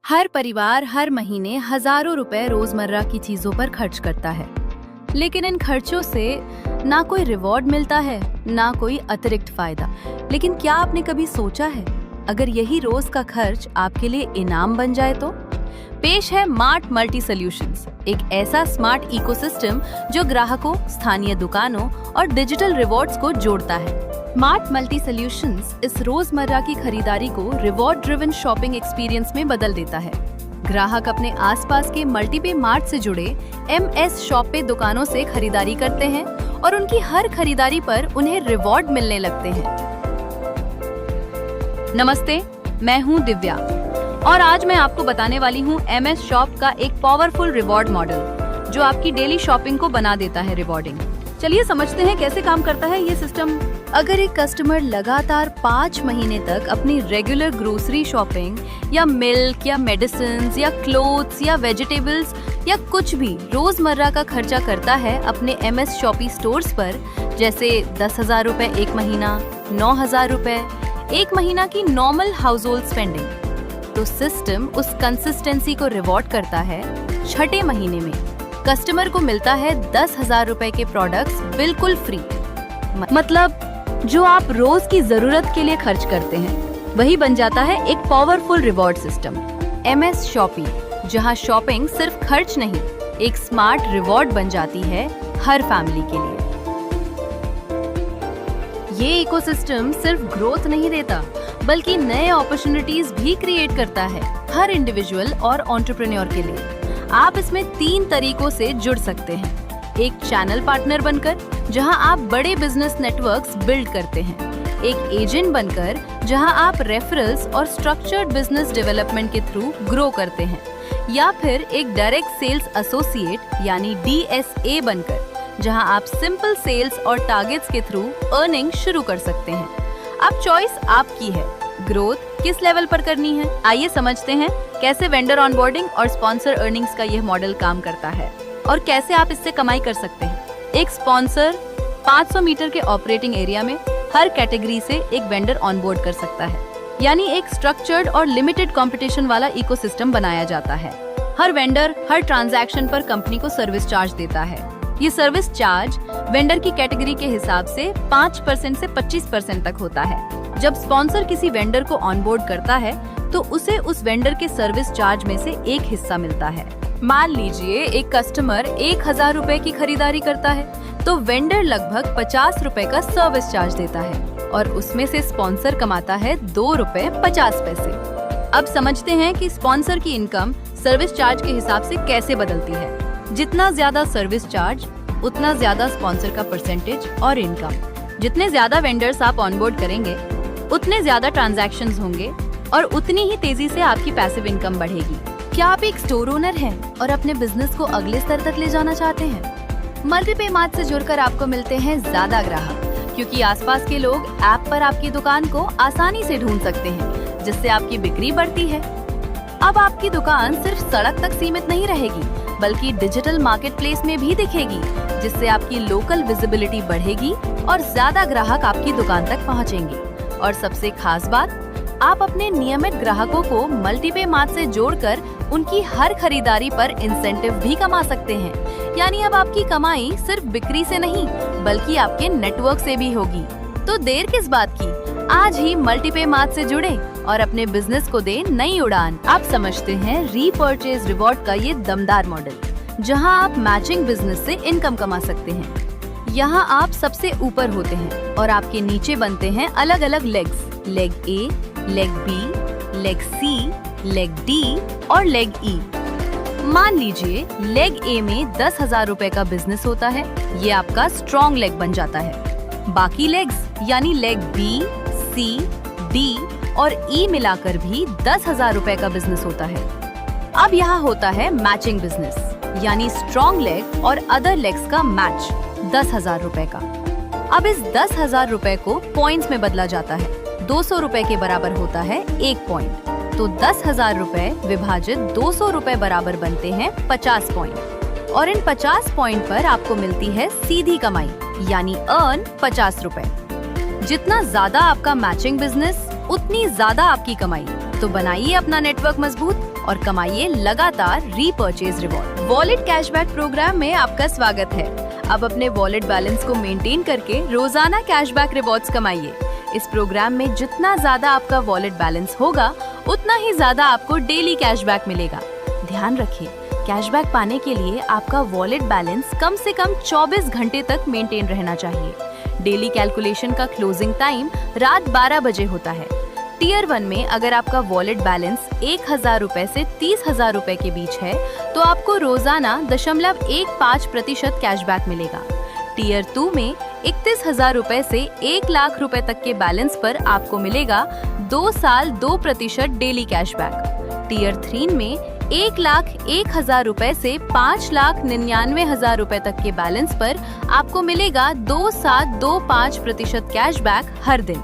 हर परिवार हर महीने हजारों रुपए रोजमर्रा की चीजों पर खर्च करता है, लेकिन इन खर्चों से ना कोई रिवॉर्ड मिलता है, ना कोई अतिरिक्त फायदा। लेकिन क्या आपने कभी सोचा है, अगर यही रोज का खर्च आपके लिए इनाम बन जाए तो? पेश है मार्ट मल्टी सॉल्यूशंस, एक ऐसा स्मार्ट इकोसिस्टम जो ग्राहकों, स्थानीय दुकानों और डिजिटल रिवॉर्ड्स को जोड़ता है। मार्ट मल्टी सॉल्यूशंस इस रोजमर्रा की खरीदारी को रिवॉर्ड ड्रिवन शॉपिंग एक्सपीरियंस में बदल देता है। ग्राहक अपने आसपास के मल्टीपे मार्ट से जुड़े MS शॉप पे दुकानों से खरीदारी करते हैं और उनकी हर खरीदारी पर उन्हें रिवॉर्ड मिलने लगते हैं। नमस्ते, मैं हूँ दिव्या और आज मैं आपको बताने वाली हूँ MS शॉप का एक पावरफुल रिवॉर्ड मॉडल जो आपकी डेली शॉपिंग को बना देता है रिवॉर्डिंग। चलिए समझते हैं कैसे काम करता है ये सिस्टम। अगर एक कस्टमर लगातार 5 महीने तक अपनी रेगुलर ग्रोसरी शॉपिंग या मिल्क या मेडिसिन या क्लोथ्स या वेजिटेबल्स या कुछ भी रोजमर्रा का खर्चा करता है अपने MS शॉपी स्टोर्स पर, जैसे 10,000 रुपए एक महीना, 9,000 रुपए, एक महीना की नॉर्मल हाउस होल्ड स्पेंडिंग, तो सिस्टम उस कंसिस्टेंसी को रिवॉर्ड करता है। छठे महीने में कस्टमर को मिलता है 10,000 रुपए के प्रोडक्ट्स बिल्कुल फ्री। मतलब जो आप रोज की जरूरत के लिए खर्च करते हैं वही बन जाता है एक powerful reward system. MS Shoppy, जहां शॉपिंग सिर्फ खर्च नहीं, एक स्मार्ट रिवॉर्ड बन जाती है हर फैमिली के लिए। ये इकोसिस्टम सिर्फ ग्रोथ नहीं देता, बल्कि नए अपॉर्चुनिटीज भी क्रिएट करता है हर इंडिविजुअल और एंटरप्रेन्योर के लिए। आप इसमें 3 तरीकों से जुड़ सकते हैं। एक चैनल पार्टनर बनकर, जहां आप बड़े बिजनेस नेटवर्क्स बिल्ड करते हैं। एक एजेंट बनकर, जहां आप रेफरल्स और स्ट्रक्चर्ड बिजनेस डेवलपमेंट के थ्रू ग्रो करते हैं। या फिर एक डायरेक्ट सेल्स एसोसिएट यानी DSA बनकर, जहां आप सिंपल सेल्स और टारगेट्स के थ्रू अर्निंग शुरू कर सकते हैं। अब चॉइस आपकी है, ग्रोथ किस लेवल पर करनी है। आइए समझते हैं कैसे वेंडर ऑनबोर्डिंग और स्पॉन्सर अर्निंग्स का यह मॉडल काम करता है और कैसे आप इससे कमाई कर सकते हैं। एक स्पॉन्सर 500 मीटर के ऑपरेटिंग एरिया में हर कैटेगरी से एक वेंडर ऑनबोर्ड कर सकता है, यानी एक स्ट्रक्चर्ड और लिमिटेड कंपटीशन वाला इकोसिस्टम बनाया जाता है। हर वेंडर हर ट्रांजैक्शन पर कंपनी को सर्विस चार्ज देता है। ये सर्विस चार्ज वेंडर की कैटेगरी के हिसाब से 5% से 25% तक होता है। जब स्पॉन्सर किसी वेंडर को ऑनबोर्ड करता है तो उसे उस वेंडर के सर्विस चार्ज में से एक हिस्सा मिलता है। मान लीजिए एक कस्टमर 1,000 रुपए की खरीदारी करता है तो वेंडर लगभग 50 रुपए का सर्विस चार्ज देता है और उसमें से स्पॉन्सर कमाता है 2 रुपए 50 पैसे। अब समझते हैं कि स्पॉन्सर की इनकम सर्विस चार्ज के हिसाब से कैसे बदलती है। जितना ज्यादा सर्विस चार्ज, उतना ज्यादा स्पॉन्सर का परसेंटेज और इनकम। जितने ज्यादा वेंडर्स आप ऑनबोर्ड करेंगे, उतने ज्यादा ट्रांजैक्शंस होंगे और उतनी ही तेजी से आपकी पैसिव इनकम बढ़ेगी। क्या आप एक स्टोर ओनर हैं और अपने बिजनेस को अगले स्तर तक ले जाना चाहते हैं? मल्टीपे मार्ट से जुड़कर आपको मिलते हैं ज्यादा ग्राहक, क्योंकि आसपास के लोग ऐप पर आपकी दुकान को आसानी से ढूंढ सकते हैं, जिससे आपकी बिक्री बढ़ती है। अब आपकी दुकान सिर्फ सड़क तक सीमित नहीं रहेगी, बल्कि डिजिटल मार्केट प्लेस में भी दिखेगी, जिससे आपकी लोकल विजिबिलिटी बढ़ेगी और ज्यादा ग्राहक आपकी दुकान तक पहुँचेंगे। और सबसे खास बात, आप अपने नियमित ग्राहकों को मल्टीपे मार्ट से जोड़कर उनकी हर खरीदारी पर इंसेंटिव भी कमा सकते हैं। यानी अब आपकी कमाई सिर्फ बिक्री से नहीं, बल्कि आपके नेटवर्क से भी होगी। तो देर किस बात की, आज ही मल्टीपे मार्ट से जुड़े और अपने बिजनेस को दे नई उड़ान। आप समझते हैं रीपर्चेज रिवॉर्ड का ये दमदार मॉडल, जहां आप मैचिंग बिजनेस से इनकम कमा सकते हैं। यहाँ आप सबसे ऊपर होते हैं और आपके नीचे बनते हैं अलग अलग legs, leg A, leg B, leg C, leg D और लेग E। मान लीजिए लेग A में 10,000 रुपए का बिजनेस होता है, ये आपका स्ट्रॉन्ग लेग बन जाता है। बाकी लेग्स यानी लेग B, C, D और E मिलाकर भी 10,000 रुपए का बिजनेस होता है। अब यहाँ होता है मैचिंग बिजनेस, यानी स्ट्रॉन्ग लेग और अदर लेग्स का मैच 10,000 रुपए का। अब इस 10,000 रुपए को पॉइंट्स में बदला जाता है। 200 रुपए के बराबर होता है 1 पॉइंट, तो 10,000 रुपए विभाजित 200 रुपए बराबर बनते हैं 50 पॉइंट। और इन 50 पॉइंट पर आपको मिलती है सीधी कमाई, यानी अर्न 50 रुपए। जितना ज्यादा आपका मैचिंग बिजनेस, उतनी ज्यादा आपकी कमाई। तो बनाइए अपना नेटवर्क मजबूत और कमाइए लगातार repurchase reward. Wallet cashback programme में आपका स्वागत है। अब अपने वॉलेट बैलेंस को मेंटेन करके रोजाना कैशबैक रिवॉर्ड्स कमाइए। इस प्रोग्राम में जितना ज्यादा आपका वॉलेट बैलेंस होगा, उतना ही ज्यादा आपको डेली कैशबैक मिलेगा। ध्यान रखिए, कैशबैक पाने के लिए आपका वॉलेट बैलेंस कम से कम 24 घंटे तक मेंटेन रहना चाहिए। डेली कैलकुलेशन का क्लोजिंग टाइम रात 12 बजे होता है। टीयर 1 में अगर आपका वॉलेट बैलेंस 1000 रुपए से 30,000 रुपए के बीच है, तो आपको रोजाना 0.15% कैशबैक मिलेगा। टीयर 2 में 31,000 रुपए से 1 लाख रुपए तक के बैलेंस पर आपको मिलेगा 2 साल 2% डेली कैशबैक। टीयर 3 में 1,01,000 रुपए से 5,99,000 रुपए तक के बैलेंस पर आपको मिलेगा 2.25% कैशबैक हर दिन।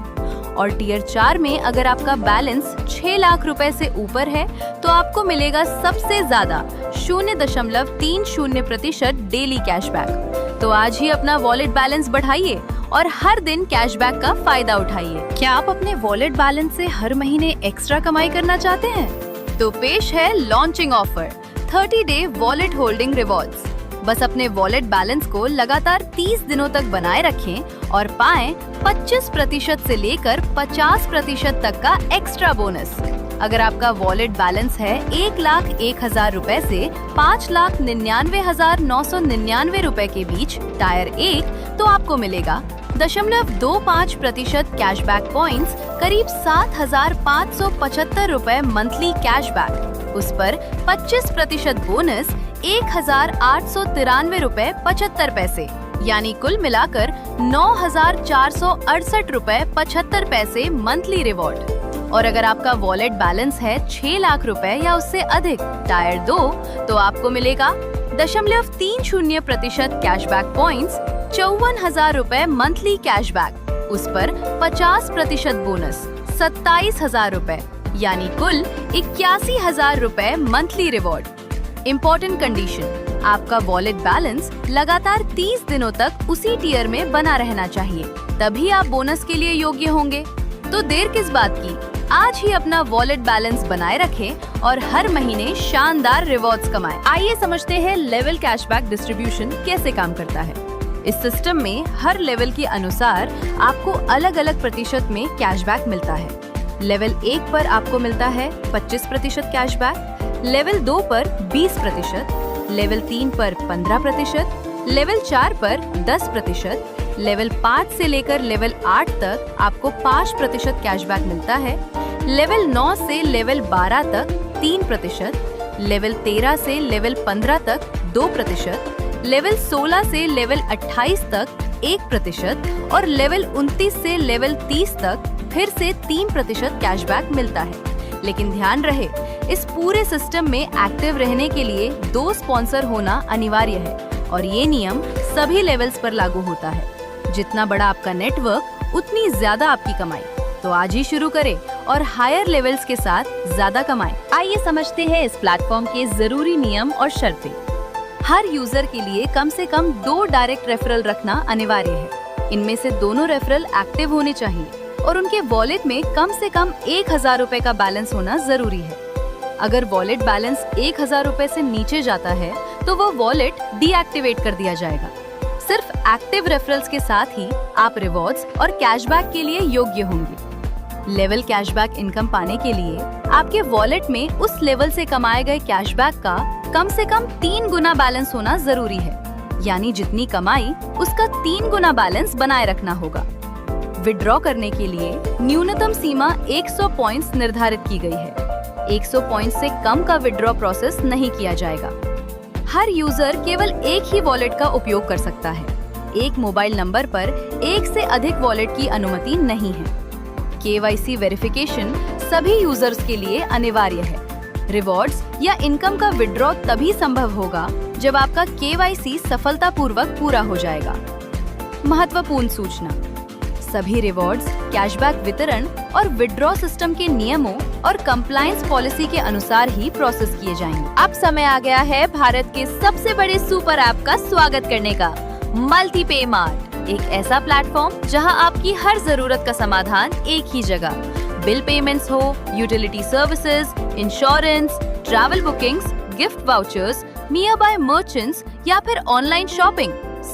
और टीयर 4 में अगर आपका बैलेंस 6 लाख रुपए से ऊपर है, तो आपको मिलेगा सबसे ज्यादा 0.30% डेली कैशबैक। तो आज ही अपना वॉलेट बैलेंस बढ़ाइए और हर दिन कैशबैक का फायदा उठाइए। क्या आप अपने वॉलेट बैलेंस से हर महीने एक्स्ट्रा कमाई करना चाहते हैं? तो पेश है launching offer 30 day wallet holding rewards. बस अपने वॉलेट बैलेंस को लगातार 30 दिनों तक बनाए रखें और पाएं 25% से लेकर 50% तक का एक्स्ट्रा बोनस। अगर आपका वॉलेट बैलेंस है 1,01,000 रुपए से 5,99,999 रुपए के बीच टायर 1, तो आपको मिलेगा 0.25% कैशबैक पॉइंट्स, करीब 7,575 रुपए मंथली कैशबैक। उस पर 25% बोनस 1,893 रुपए 75 पैसे, यानी कुल मिलाकर 9,468 रुपए 75 पैसे मंथली रिवॉर्ड। और अगर आपका वॉलेट बैलेंस है 6 लाख रुपए या उससे अधिक टायर 2, तो आपको मिलेगा 0.30% कैशबैक पॉइंट्स, 54,000 रुपए मंथली कैशबैक। उस पर 50% बोनस 27,000 रुपए, यानी कुल 81,000 रुपए मंथली रिवॉर्ड। इम्पोर्टेंट कंडीशन, आपका वॉलेट बैलेंस लगातार 30 दिनों तक उसी टियर में बना रहना चाहिए, तभी आप बोनस के लिए योग्य होंगे। तो देर किस बात की, आज ही अपना वॉलेट बैलेंस बनाए रखें और हर महीने शानदार रिवॉर्ड्स कमाएं। आइए समझते हैं लेवल कैशबैक डिस्ट्रीब्यूशन कैसे काम करता है। इस सिस्टम में हर लेवल के अनुसार आपको अलग अलग प्रतिशत में कैशबैक मिलता है। लेवल 1 पर आपको मिलता है 25% कैशबैक, लेवल 2 पर 20%, लेवल 3 पर 15%, लेवल 4 पर 10%, लेवल 5 से लेकर लेवल 8 तक आपको 5% कैशबैक मिलता है, लेवल 9 से लेवल 12 तक 3%, लेवल 13 से लेवल 15 तक 2%, लेवल 16 से लेवल 28 तक 1% और लेवल 29 से लेवल 30 तक फिर से 3% कैशबैक मिलता है। लेकिन ध्यान रहे, इस पूरे सिस्टम में एक्टिव रहने के लिए 2 स्पॉन्सर होना अनिवार्य है और ये नियम सभी लेवल्स पर लागू होता है। जितना बड़ा आपका नेटवर्क, उतनी ज्यादा आपकी कमाई। तो आज ही शुरू करें और हायर लेवल्स के साथ ज्यादा कमाएं। आइए समझते हैं इस प्लेटफॉर्म के जरूरी नियम और शर्तें। हर यूजर के लिए कम से कम 2 डायरेक्ट रेफरल रखना अनिवार्य है। इनमें से दोनों रेफरल एक्टिव होने चाहिए और उनके वॉलेट में कम से कम 1,000 रुपए का बैलेंस होना जरूरी है। अगर वॉलेट बैलेंस 1,000 रुपए से नीचे जाता है, तो वो वॉलेट डीएक्टिवेट कर दिया जाएगा। सिर्फ एक्टिव रेफरल्स के साथ ही आप रिवॉर्ड्स और कैशबैक के लिए योग्य होंगे। लेवल कैशबैक इनकम पाने के लिए आपके वॉलेट में उस लेवल से कमाए गए कैशबैक का कम से कम 3 गुना बैलेंस होना जरूरी है, यानी जितनी कमाई उसका 3 गुना बैलेंस बनाए रखना होगा। विड्रॉ करने के लिए न्यूनतम सीमा 100 पॉइंट्स निर्धारित की गई है। 100 पॉइंट्स से कम का विड्रॉ प्रोसेस नहीं किया जाएगा। हर यूजर केवल एक ही वॉलेट का उपयोग कर सकता है। एक मोबाइल नंबर पर एक से अधिक वॉलेट की अनुमति नहीं है। KYC वेरिफिकेशन सभी यूजर्स के लिए अनिवार्य है। रिवॉर्ड्स या इनकम का विड्रॉ तभी संभव होगा जब आपका KYC सफलतापूर्वक पूरा हो जाएगा। महत्वपूर्ण सूचना, सभी रिवॉर्ड्स, कैशबैक वितरण और विड्रॉ सिस्टम के नियमों और कंप्लायंस पॉलिसी के अनुसार ही प्रोसेस किए जाएंगे। अब समय आ गया है भारत के सबसे बड़े सुपर ऐप का स्वागत करने का, मल्टीपे मार्ट। एक ऐसा प्लेटफॉर्म जहां आपकी हर जरूरत का समाधान एक ही जगह। बिल पेमेंट्स हो, utility services, insurance, travel bookings, gift vouchers, near by merchants या फिर ऑनलाइन शॉपिंग,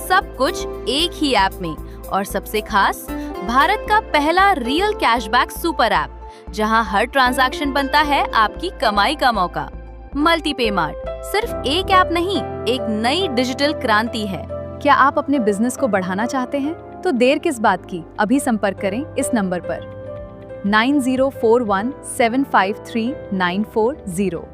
सब कुछ एक ही ऐप में। और सबसे खास, भारत का पहला रियल कैशबैक सुपर ऐप, जहां हर ट्रांजैक्शन बनता है आपकी कमाई का मौका। मल्टीपे मार्ट सिर्फ एक ऐप नहीं, एक नई डिजिटल क्रांति है। क्या आप अपने बिजनेस को बढ़ाना चाहते हैं? तो देर किस बात की, अभी संपर्क करें इस नंबर पर 9041753940।